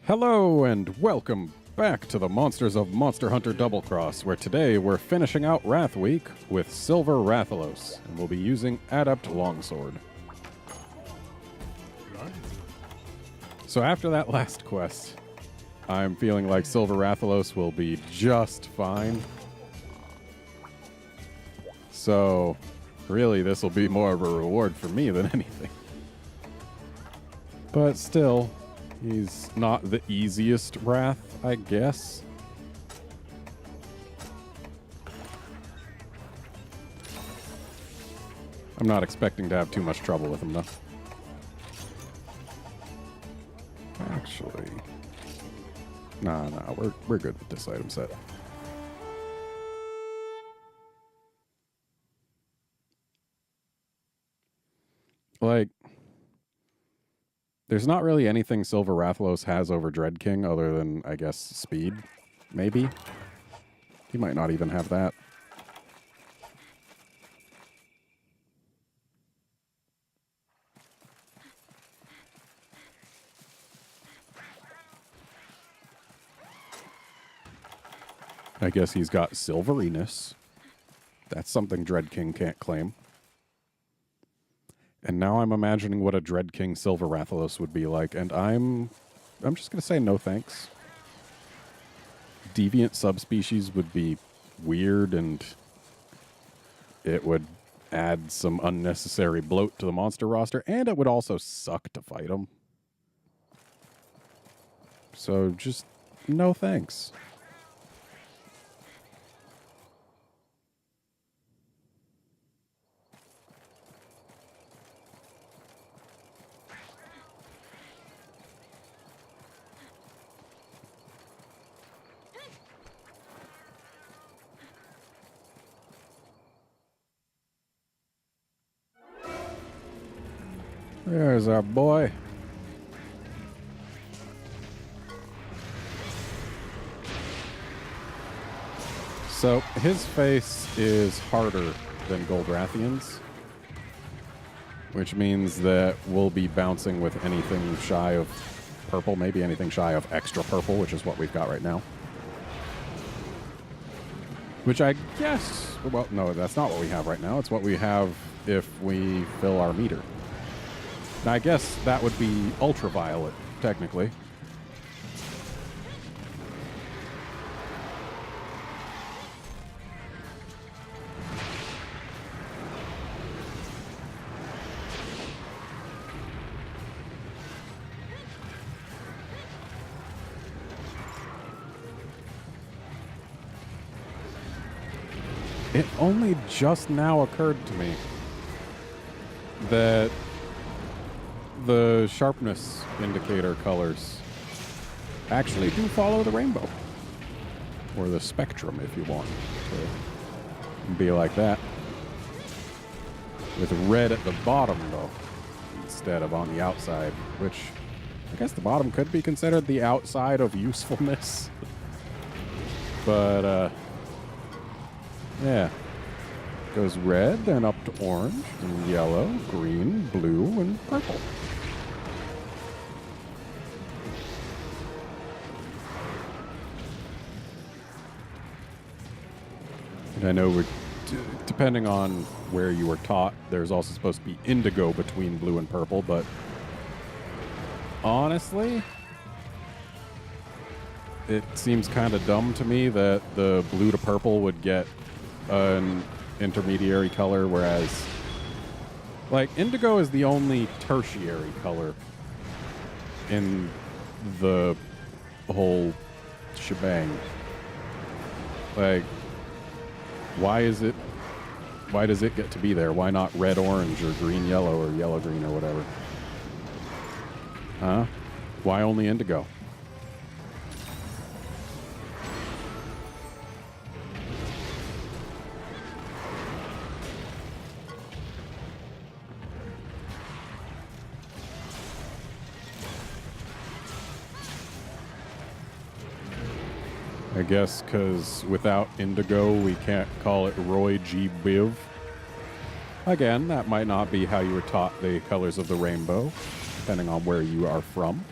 Hello and welcome back to the Monsters of Monster Hunter Double Cross, where today we're finishing out Wrath Week with Silver Rathalos, and we'll be using Adept Longsword. So after that last quest, I'm feeling like Silver Rathalos will be just fine. So really this will be more of a reward for me than anything. But still, he's not the easiest Wrath, I guess. I'm not expecting to have too much trouble with him, though. Actually, nah, we're good with this item set. Like, there's not really anything Silver Rathalos has over Dread King other than, I guess, speed, maybe? He might not even have that. I guess he's got silveriness. That's something Dread King can't claim. And now I'm imagining what a Dread King Silver Rathalos would be like, and I'm just gonna say no thanks. Deviant subspecies would be weird, and it would add some unnecessary bloat to the monster roster, and it would also suck to fight them. So just no thanks. There's our boy. So his face is harder than Goldrathian's, which means that we'll be bouncing with anything shy of purple, maybe anything shy of extra purple, which is what we've got right now. Which I guess, well, no, that's not what we have right now. It's what we have if we fill our meter. Now, I guess that would be ultraviolet, technically. It only just now occurred to me that the sharpness indicator colors actually do follow the rainbow. Or the spectrum, if you want to be like that. With red at the bottom, though, instead of on the outside, which I guess the bottom could be considered the outside of usefulness. But, yeah. Goes red, then up to orange, and yellow, green, blue, and purple. And I know we're, depending on where you were taught, there's also supposed to be indigo between blue and purple, but honestly, it seems kind of dumb to me that the blue to purple would get an intermediary color, whereas, like, indigo is the only tertiary color in the whole shebang. Like, why does it get to be there? Why not red orange or green yellow or yellow green or whatever? Huh? Why only indigo? I guess because without indigo, we can't call it Roy G. Biv. Again, that might not be how you were taught the colors of the rainbow, depending on where you are from.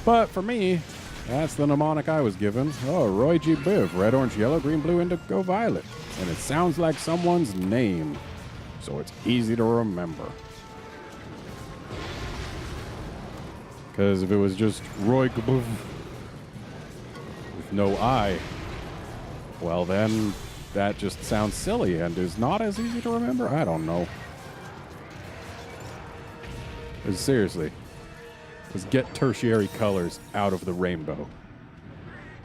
But for me, that's the mnemonic I was given. Oh, Roy G. Biv, red, orange, yellow, green, blue, indigo, violet. And it sounds like someone's name, so it's easy to remember. Because if it was just Roy G. Biv with no I, well then that just sounds silly and is not as easy to remember. I don't know. Seriously. Let's get tertiary colors out of the rainbow.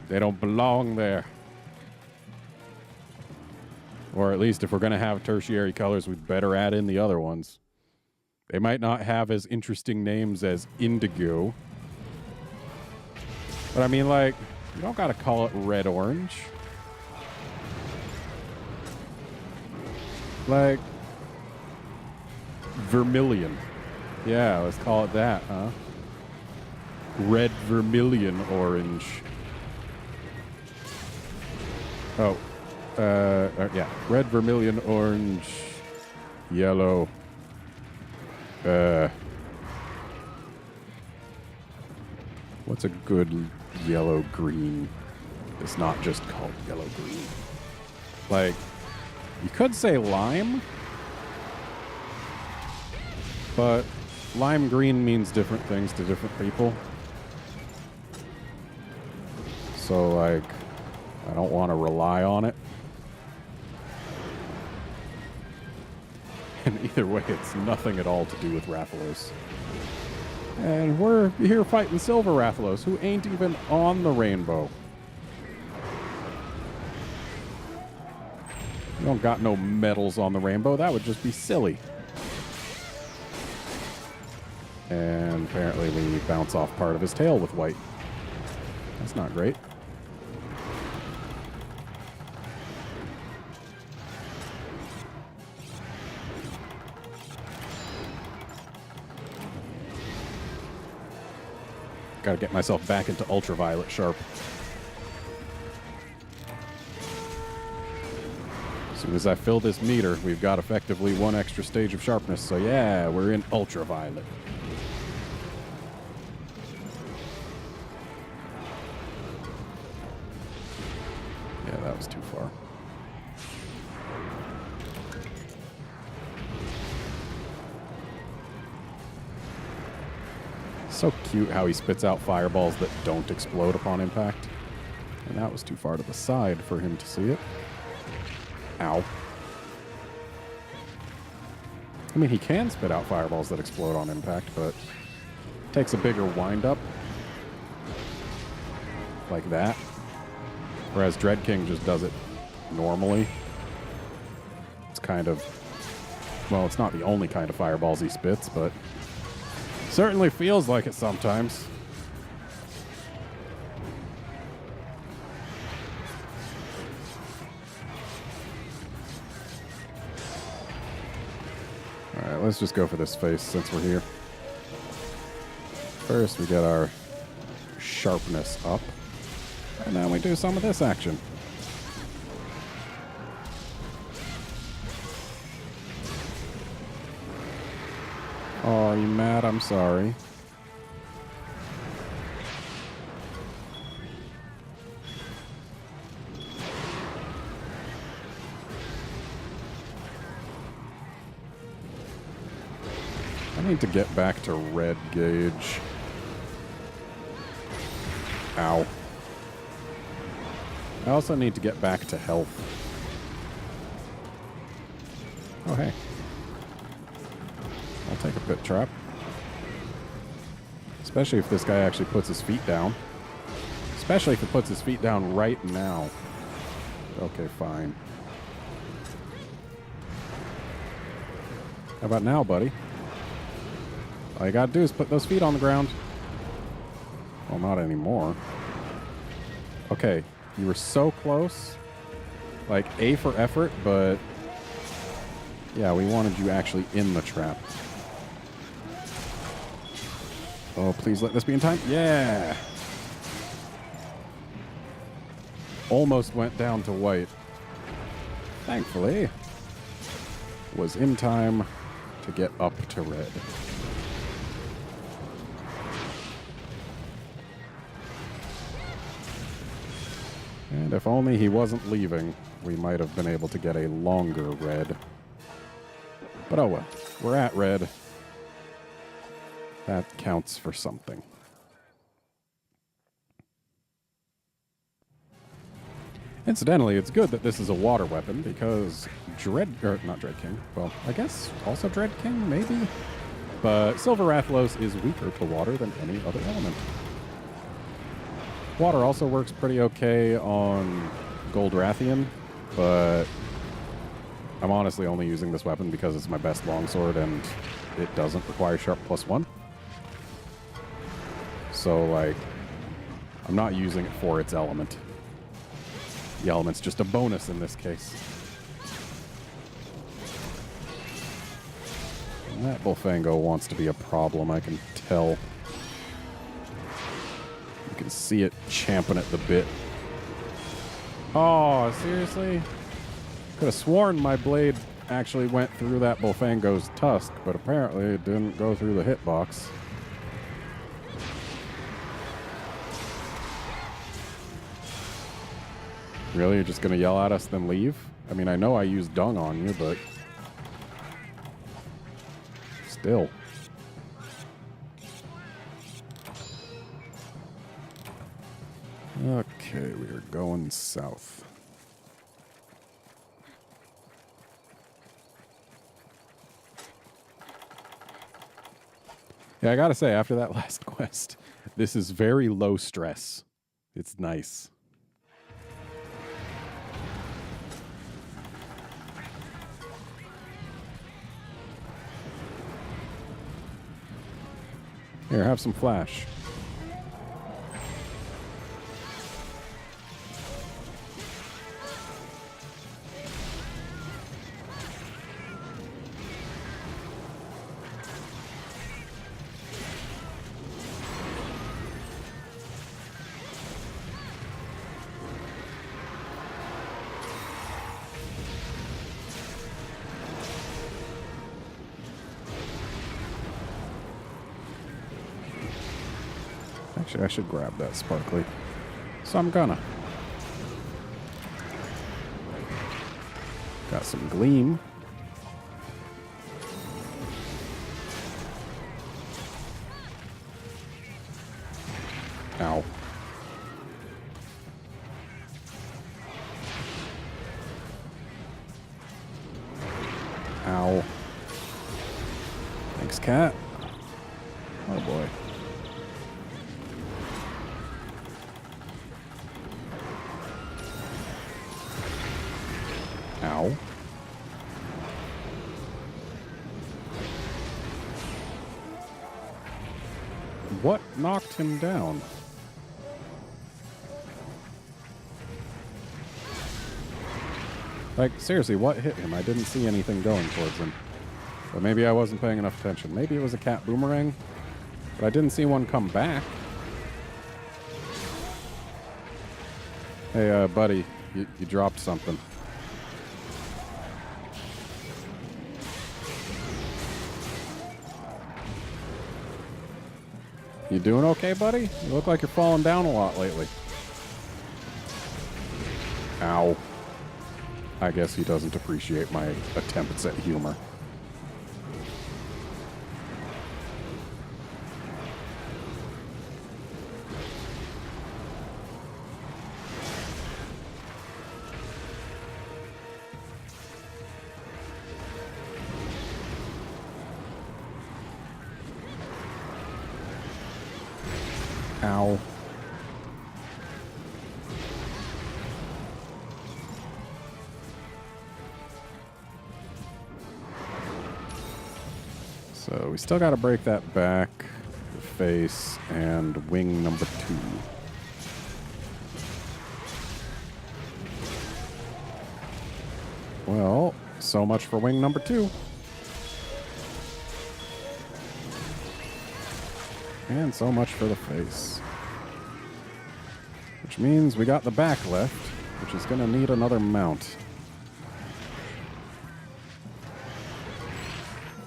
They don't belong there. Or at least if we're going to have tertiary colors, we'd better add in the other ones. They might not have as interesting names as indigo. But I mean, like, you don't got to call it red-orange. Like, vermilion. Yeah, let's call it that, huh? Red, vermilion, orange. Oh. Yeah. Red, vermilion, orange, yellow. What's a good yellow-green? It's not just called yellow-green. Like, you could say lime, but lime green means different things to different people. So, like, I don't want to rely on it. And either way, it's nothing at all to do with Rathalos. And we're here fighting Silver Rathalos, who ain't even on the rainbow. You don't got no medals on the rainbow. That would just be silly. And apparently we bounce off part of his tail with white. That's not great. Gotta get myself back into ultraviolet sharp. As soon as I fill this meter, we've got effectively one extra stage of sharpness. So yeah, we're in ultraviolet. Yeah, that was too far. So cute how he spits out fireballs that don't explode upon impact. And that was too far to the side for him to see it. Ow. I mean, he can spit out fireballs that explode on impact, but it takes a bigger wind-up. Like that. Whereas Dread King just does it normally. It's kind of... Well, it's not the only kind of fireballs he spits, but... certainly feels like it sometimes. Alright, let's just go for this face since we're here. First, we get our sharpness up. And then we do some of this action. Oh, are you mad? I'm sorry. I need to get back to red gauge. Ow. I also need to get back to health. Oh, hey. I'll take a pit trap. Especially if this guy actually puts his feet down. Especially if he puts his feet down right now. Okay, fine. How about now, buddy? All you gotta do is put those feet on the ground. Well, not anymore. Okay, you were so close. Like, A for effort, but... yeah, we wanted you actually in the trap. Oh, please let this be in time. Yeah! Almost went down to white. Thankfully, was in time to get up to red. And if only he wasn't leaving, we might have been able to get a longer red. But oh well, we're at red. That counts for something. Incidentally, it's good that this is a water weapon because not Dread King. Well, I guess also Dread King, maybe? But Silver Rathalos is weaker to water than any other element. Water also works pretty okay on Gold Rathian, but I'm honestly only using this weapon because it's my best longsword and it doesn't require Sharp +1. So, like, I'm not using it for its element. The element's just a bonus in this case. And that Bullfango wants to be a problem, I can tell. You can see it champing at the bit. Oh, seriously? Could have sworn my blade actually went through that Bullfango's tusk, but apparently it didn't go through the hitbox. Really? You're just going to yell at us then leave? I mean, I know I used dung on you, but still. Okay, we are going south. Yeah, I gotta say, after that last quest, this is very low stress. It's nice. Here, have some flash. Actually, I should grab that sparkly. So I'm gonna. Got some gleam. Ow. Ow. Thanks, cat. Oh boy. Ow. What knocked him down? Like, seriously, what hit him? I didn't see anything going towards him. But maybe I wasn't paying enough attention. Maybe it was a cat boomerang, but I didn't see one come back. Hey, buddy, you dropped something. You doing okay, buddy? You look like you're falling down a lot lately. Ow. I guess he doesn't appreciate my attempts at humor. Ow. So we still got to break that back, the face, and wing number 2. Well, so much for wing number 2. And so much for the face. Which means we got the back left, which is going to need another mount.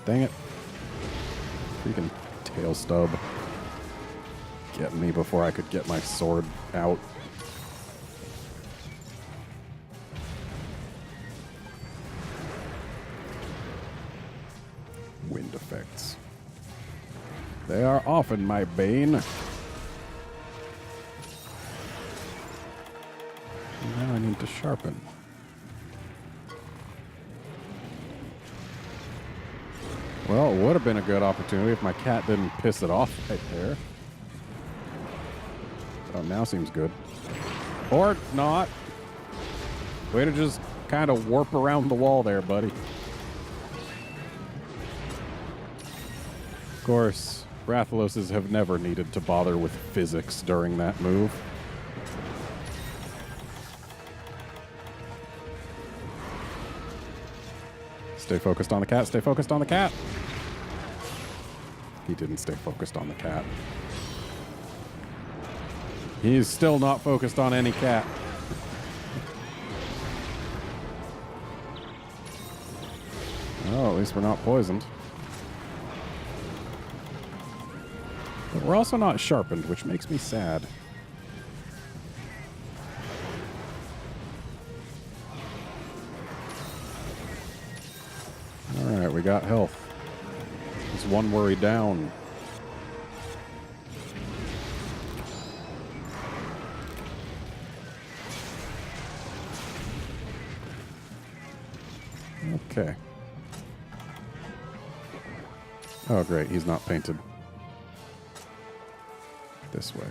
Dang it. Freaking tail stub. Getting me before I could get my sword out. They are often my bane. Now I need to sharpen. Well, it would have been a good opportunity if my cat didn't piss it off right there. Oh, now seems good. Or not. Way to just kind of warp around the wall there, buddy. Of course, Rathaloses have never needed to bother with physics during that move. Stay focused on the cat. Stay focused on the cat. He didn't stay focused on the cat. He's still not focused on any cat. Oh, at least we're not poisoned. But we're also not sharpened, which makes me sad. Alright, we got health. It's one worry down. Okay. Oh, great. He's not painted. This way.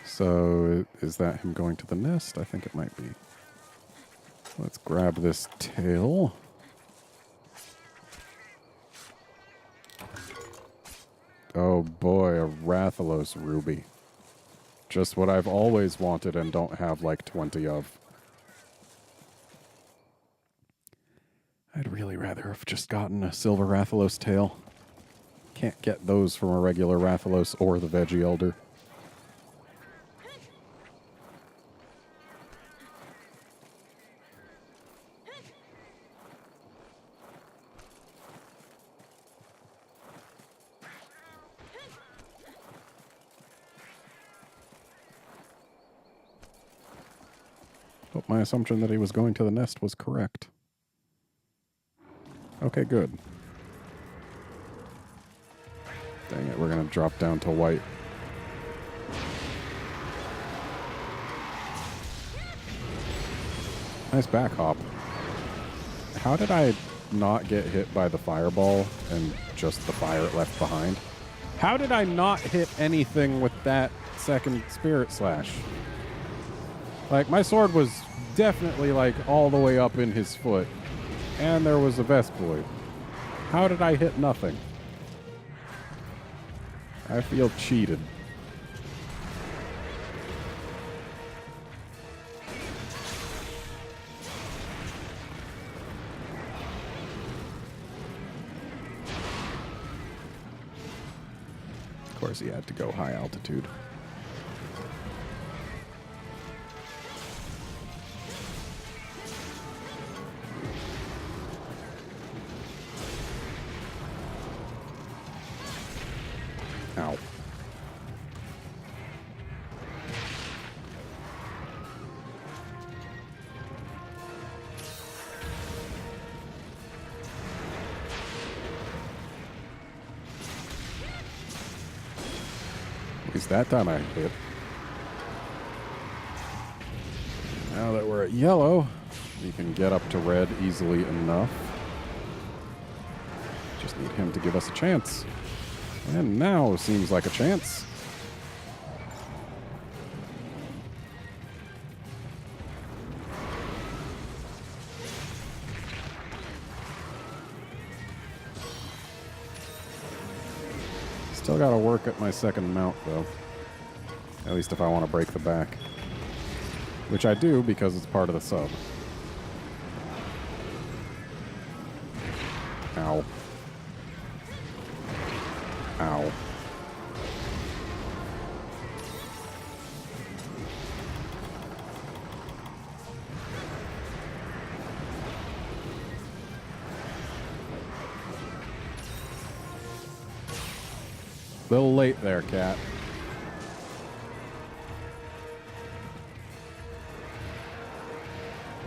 So, is that him going to the nest? I think it might be. Let's grab this tail. Oh boy, a Rathalos ruby. Just what I've always wanted and don't have like 20 of. I'd really rather have just gotten a silver Rathalos tail. Can't get those from a regular Rathalos or the Veggie Elder. Hope my assumption that he was going to the nest was correct. Okay, good. Dang it, we're gonna drop down to white. Nice back hop. How did I not get hit by the fireball and just the fire it left behind? How did I not hit anything with that second Spirit Slash? Like, my sword was definitely, like, all the way up in his foot. And there was a Vespoid. How did I hit nothing? I feel cheated. Of course, he had to go high altitude. Ow. At least that time I hit. Now that we're at yellow, we can get up to red easily enough. Just need him to give us a chance. And now seems like a chance. Still gotta work at my second mount, though. At least if I want to break the back. Which I do, because it's part of the sub. Ow. Ow. Little late there, cat.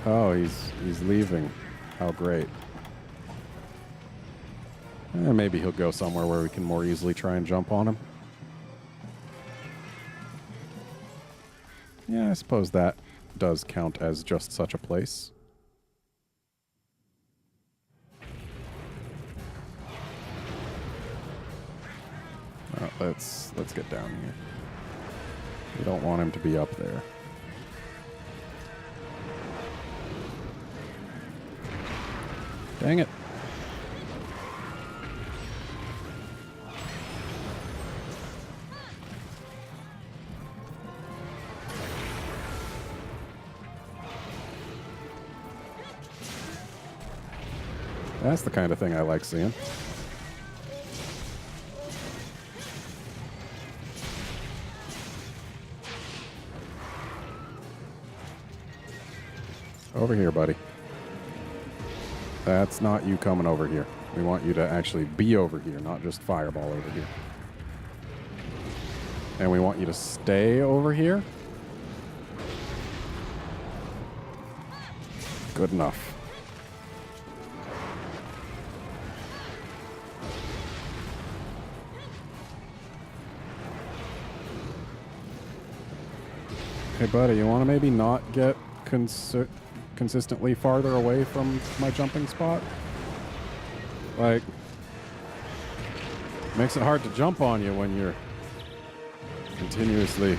Oh, he's leaving. How great. And maybe he'll go somewhere where we can more easily try and jump on him. Yeah, I suppose that does count as just such a place. Let's get down here. We don't want him to be up there. Dang it. That's the kind of thing I like seeing. Over here, buddy. That's not you coming over here. We want you to actually be over here, not just fireball over here. And we want you to stay over here. Good enough. Hey, buddy, you want to maybe not get consistently farther away from my jumping spot? Like, makes it hard to jump on you when you're continuously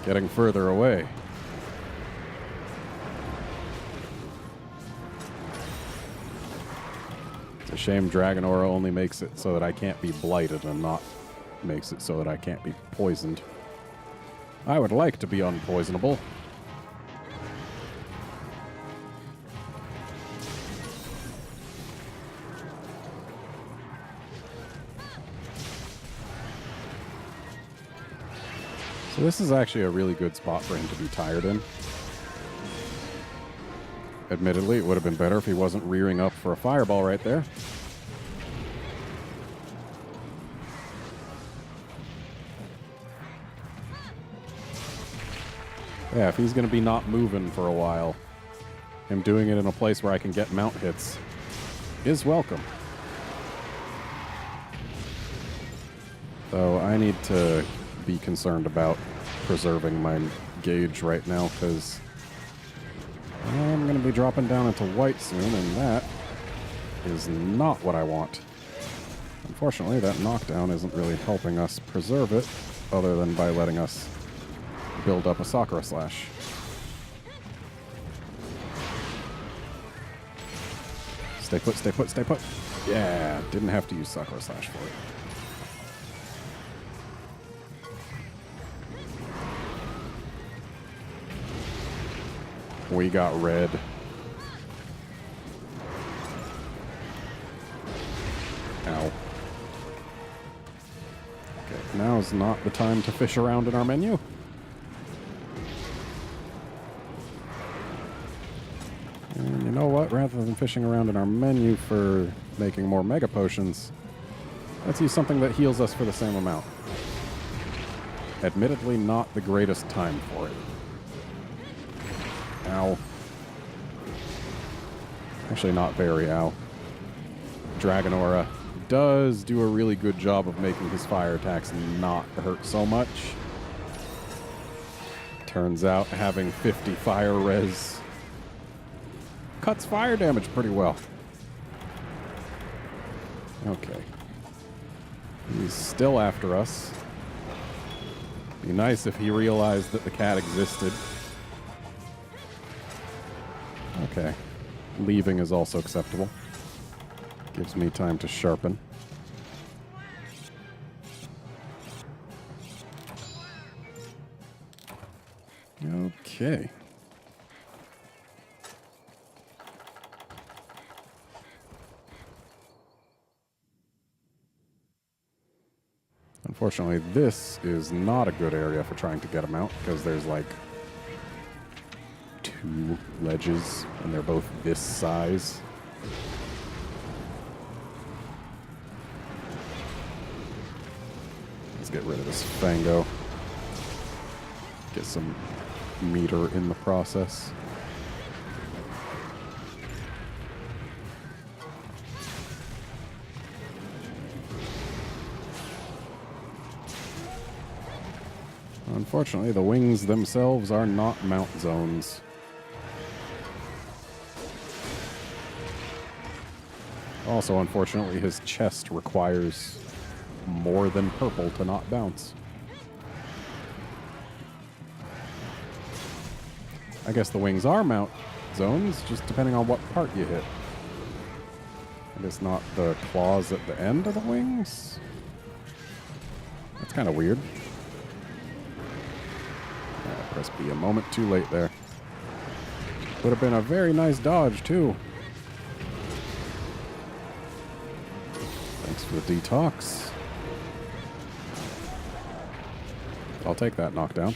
getting further away. It's a shame Dragon Aura only makes it so that I can't be blighted and not makes it so that I can't be poisoned. I would like to be unpoisonable. So this is actually a really good spot for him to be tired in. Admittedly, it would have been better if he wasn't rearing up for a fireball right there. Yeah, if he's going to be not moving for a while, him doing it in a place where I can get mount hits is welcome. So I need to be concerned about preserving my gauge right now, because I'm going to be dropping down into white soon, and that is not what I want. Unfortunately, that knockdown isn't really helping us preserve it, other than by letting us build up a Sakura Slash. Stay put, stay put, stay put. Yeah, didn't have to use Sakura Slash for it. We got red. Ow. Okay, now is not the time to fish around in our menu. And you know what? Rather than fishing around in our menu for making more Mega Potions, let's use something that heals us for the same amount. Admittedly, not the greatest time for it. Ow. Actually, not very ow. Dragon Aura does do a really good job of making his fire attacks not hurt so much. Turns out having 50 fire res cuts fire damage pretty well. Okay. He's still after us. Be nice if he realized that the cat existed. Okay. Leaving is also acceptable. Gives me time to sharpen. Okay. Unfortunately, this is not a good area for trying to get him out, because there's like 2 ledges, and they're both this size. Let's get rid of this Fango. Get some meter in the process. Unfortunately, the wings themselves are not mount zones. Also, unfortunately, his chest requires more than purple to not bounce. I guess the wings are mount zones, just depending on what part you hit. I guess not the claws at the end of the wings? That's kind of weird. I pressed B a moment too late there. Would have been a very nice dodge, too. Thanks for the detox. I'll take that knockdown.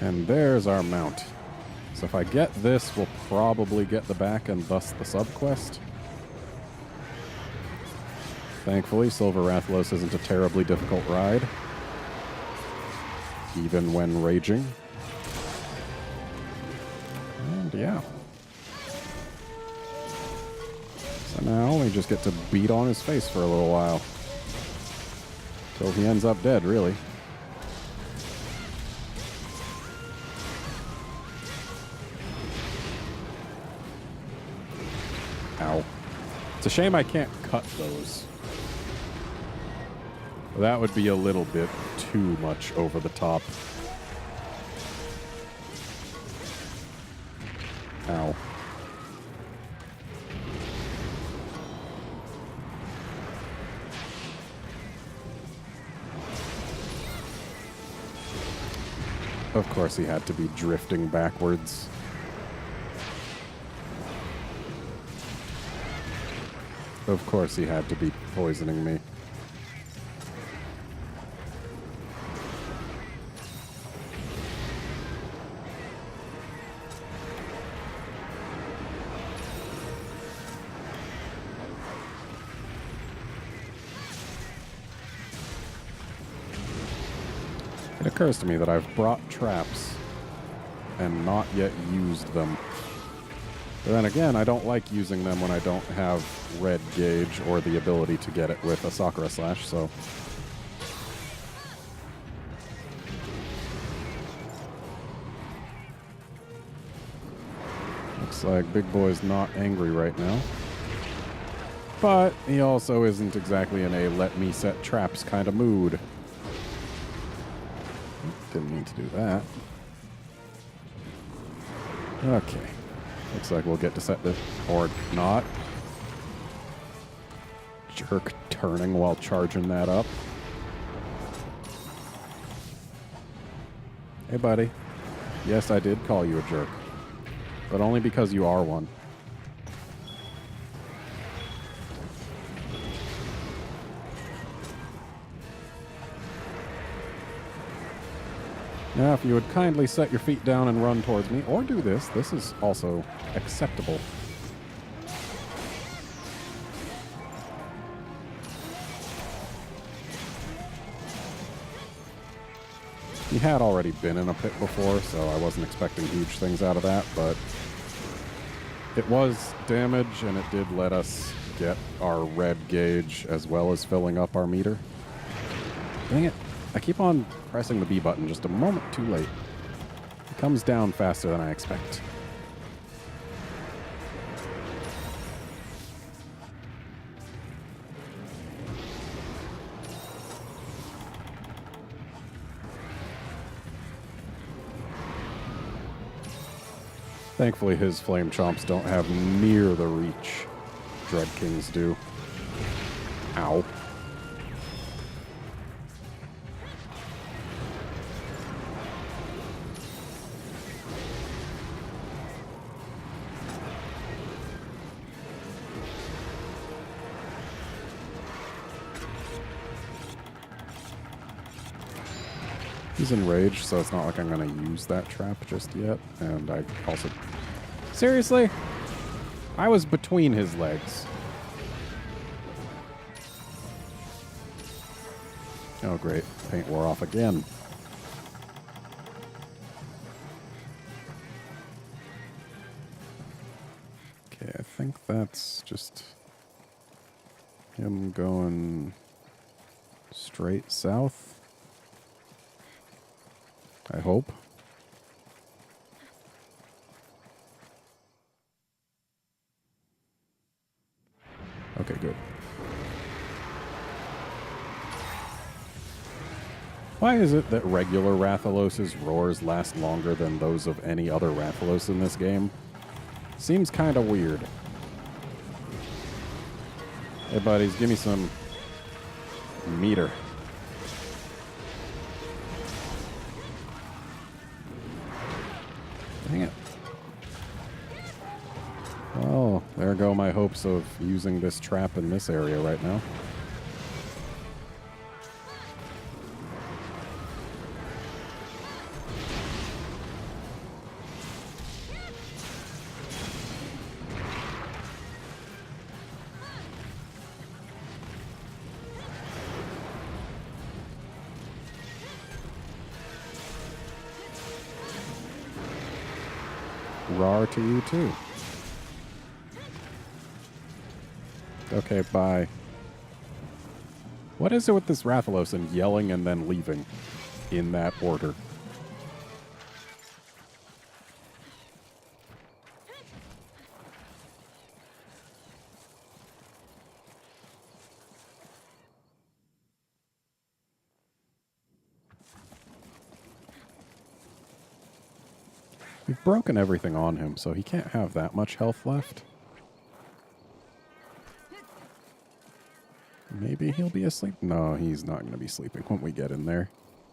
And there's our mount. So if I get this, we'll probably get the back and thus the sub-quest. Thankfully, Silver Rathalos isn't a terribly difficult ride, even when raging. And yeah. So now we just get to beat on his face for a little while. Till he ends up dead, really. Ow. It's a shame I can't cut those. That would be a little bit too much over the top. Ow. Of course he had to be drifting backwards. Of course he had to be poisoning me. It occurs to me that I've brought traps and not yet used them. But then again, I don't like using them when I don't have red gauge or the ability to get it with a Sakura Slash, so... Looks like Big Boy's not angry right now. But he also isn't exactly in a let me set traps kind of mood. Didn't mean to do that. Okay. Looks like we'll get to set this, or not. Jerk turning while charging that up. Hey, buddy. Yes, I did call you a jerk. But only because you are one. Now, if you would kindly set your feet down and run towards me, or do this, this is also acceptable. He had already been in a pit before, so I wasn't expecting huge things out of that, but it was damage, and it did let us get our red gauge as well as filling up our meter. Dang it. I keep on pressing the B button just a moment too late. It comes down faster than I expect. Thankfully, his Flame Chomps don't have near the reach Dread Kings do. Ow. He's enraged, so it's not like I'm going to use that trap just yet. And I also... Seriously? I was between his legs. Oh, great. Paint wore off again. think that's just him going straight south. I hope. Okay, good. Why is it that regular Rathalos' roars last longer than those of any other Rathalos in this game? Seems kind of weird. Hey, buddies, give me some meter. Dang it. Well, there go my hopes of using this trap in this area right now. Rar to you too. Okay, bye. What is it with this Rathalos and yelling and then leaving in that order? We've broken everything on him, so he can't have that much health left. Maybe he'll be asleep. No, he's not going to be sleeping when we get in there.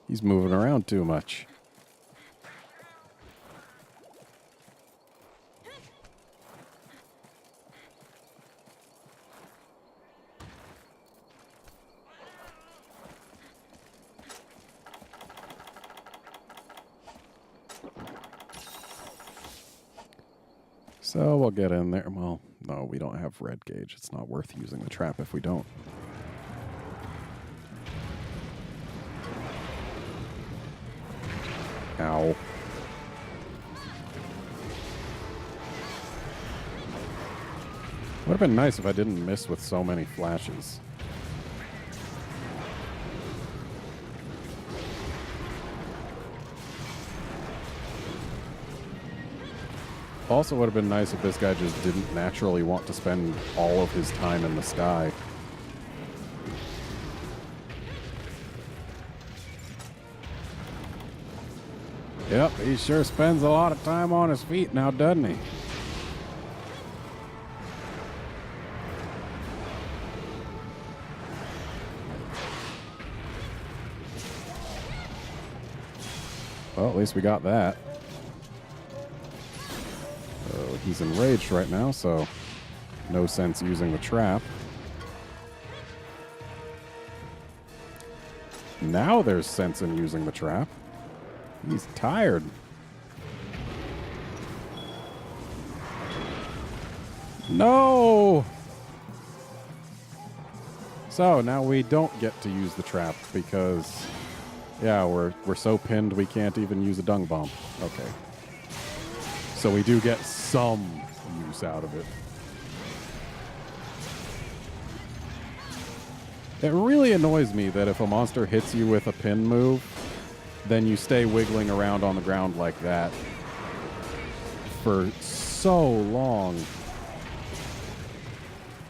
He's moving around too much. So we'll get in there. Well, no, we don't have red gauge. It's not worth using the trap if we don't. Ow. Would have been nice if I didn't miss with so many flashes. Also would have been nice if this guy just didn't naturally want to spend all of his time in the sky. Yep, he sure spends a lot of time on his feet now, doesn't he? Well, at least we got that. He's enraged right now, so no sense using the trap. Now there's sense in using the trap. He's tired. No! So now we don't get to use the trap because, yeah, we're so pinned we can't even use a dung bomb. Okay. So we do get some use out of it. It really annoys me that if a monster hits you with a pin move, then you stay wiggling around on the ground like that for so long,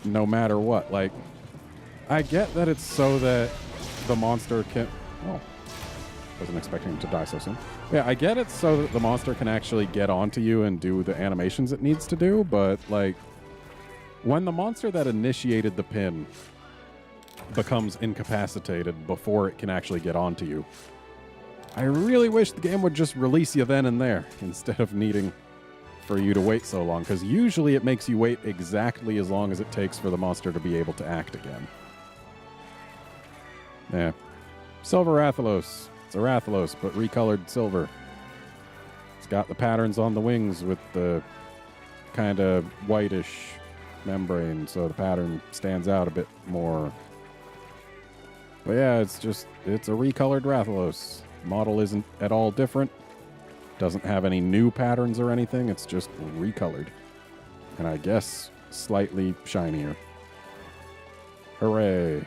no matter what. Like, I get that it's so that the monster can... Oh, wasn't expecting him to die so soon. Yeah, I get it so that the monster can actually get onto you and do the animations it needs to do, but, like, when the monster that initiated the pin becomes incapacitated before it can actually get onto you, I really wish the game would just release you then and there instead of needing for you to wait so long, because usually it makes you wait exactly as long as it takes for the monster to be able to act again. Yeah. Silver Rathalos. It's a Rathalos, but recolored silver. It's got the patterns on the wings with the kind of whitish membrane, so the pattern stands out a bit more. But yeah, it's a recolored Rathalos. Model isn't at all different. Doesn't have any new patterns or anything. It's just recolored. And I guess slightly shinier. Hooray.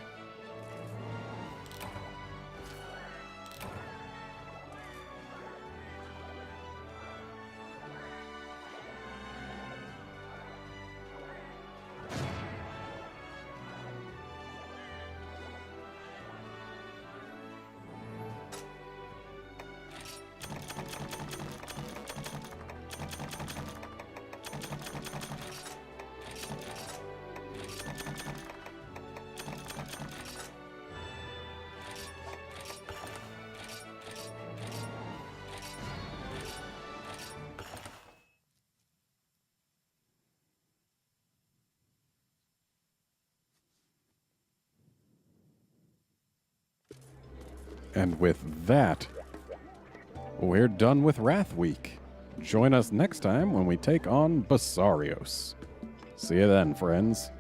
And with that, we're done with Wrath Week. Join us next time when we take on Basarios. See you then, friends.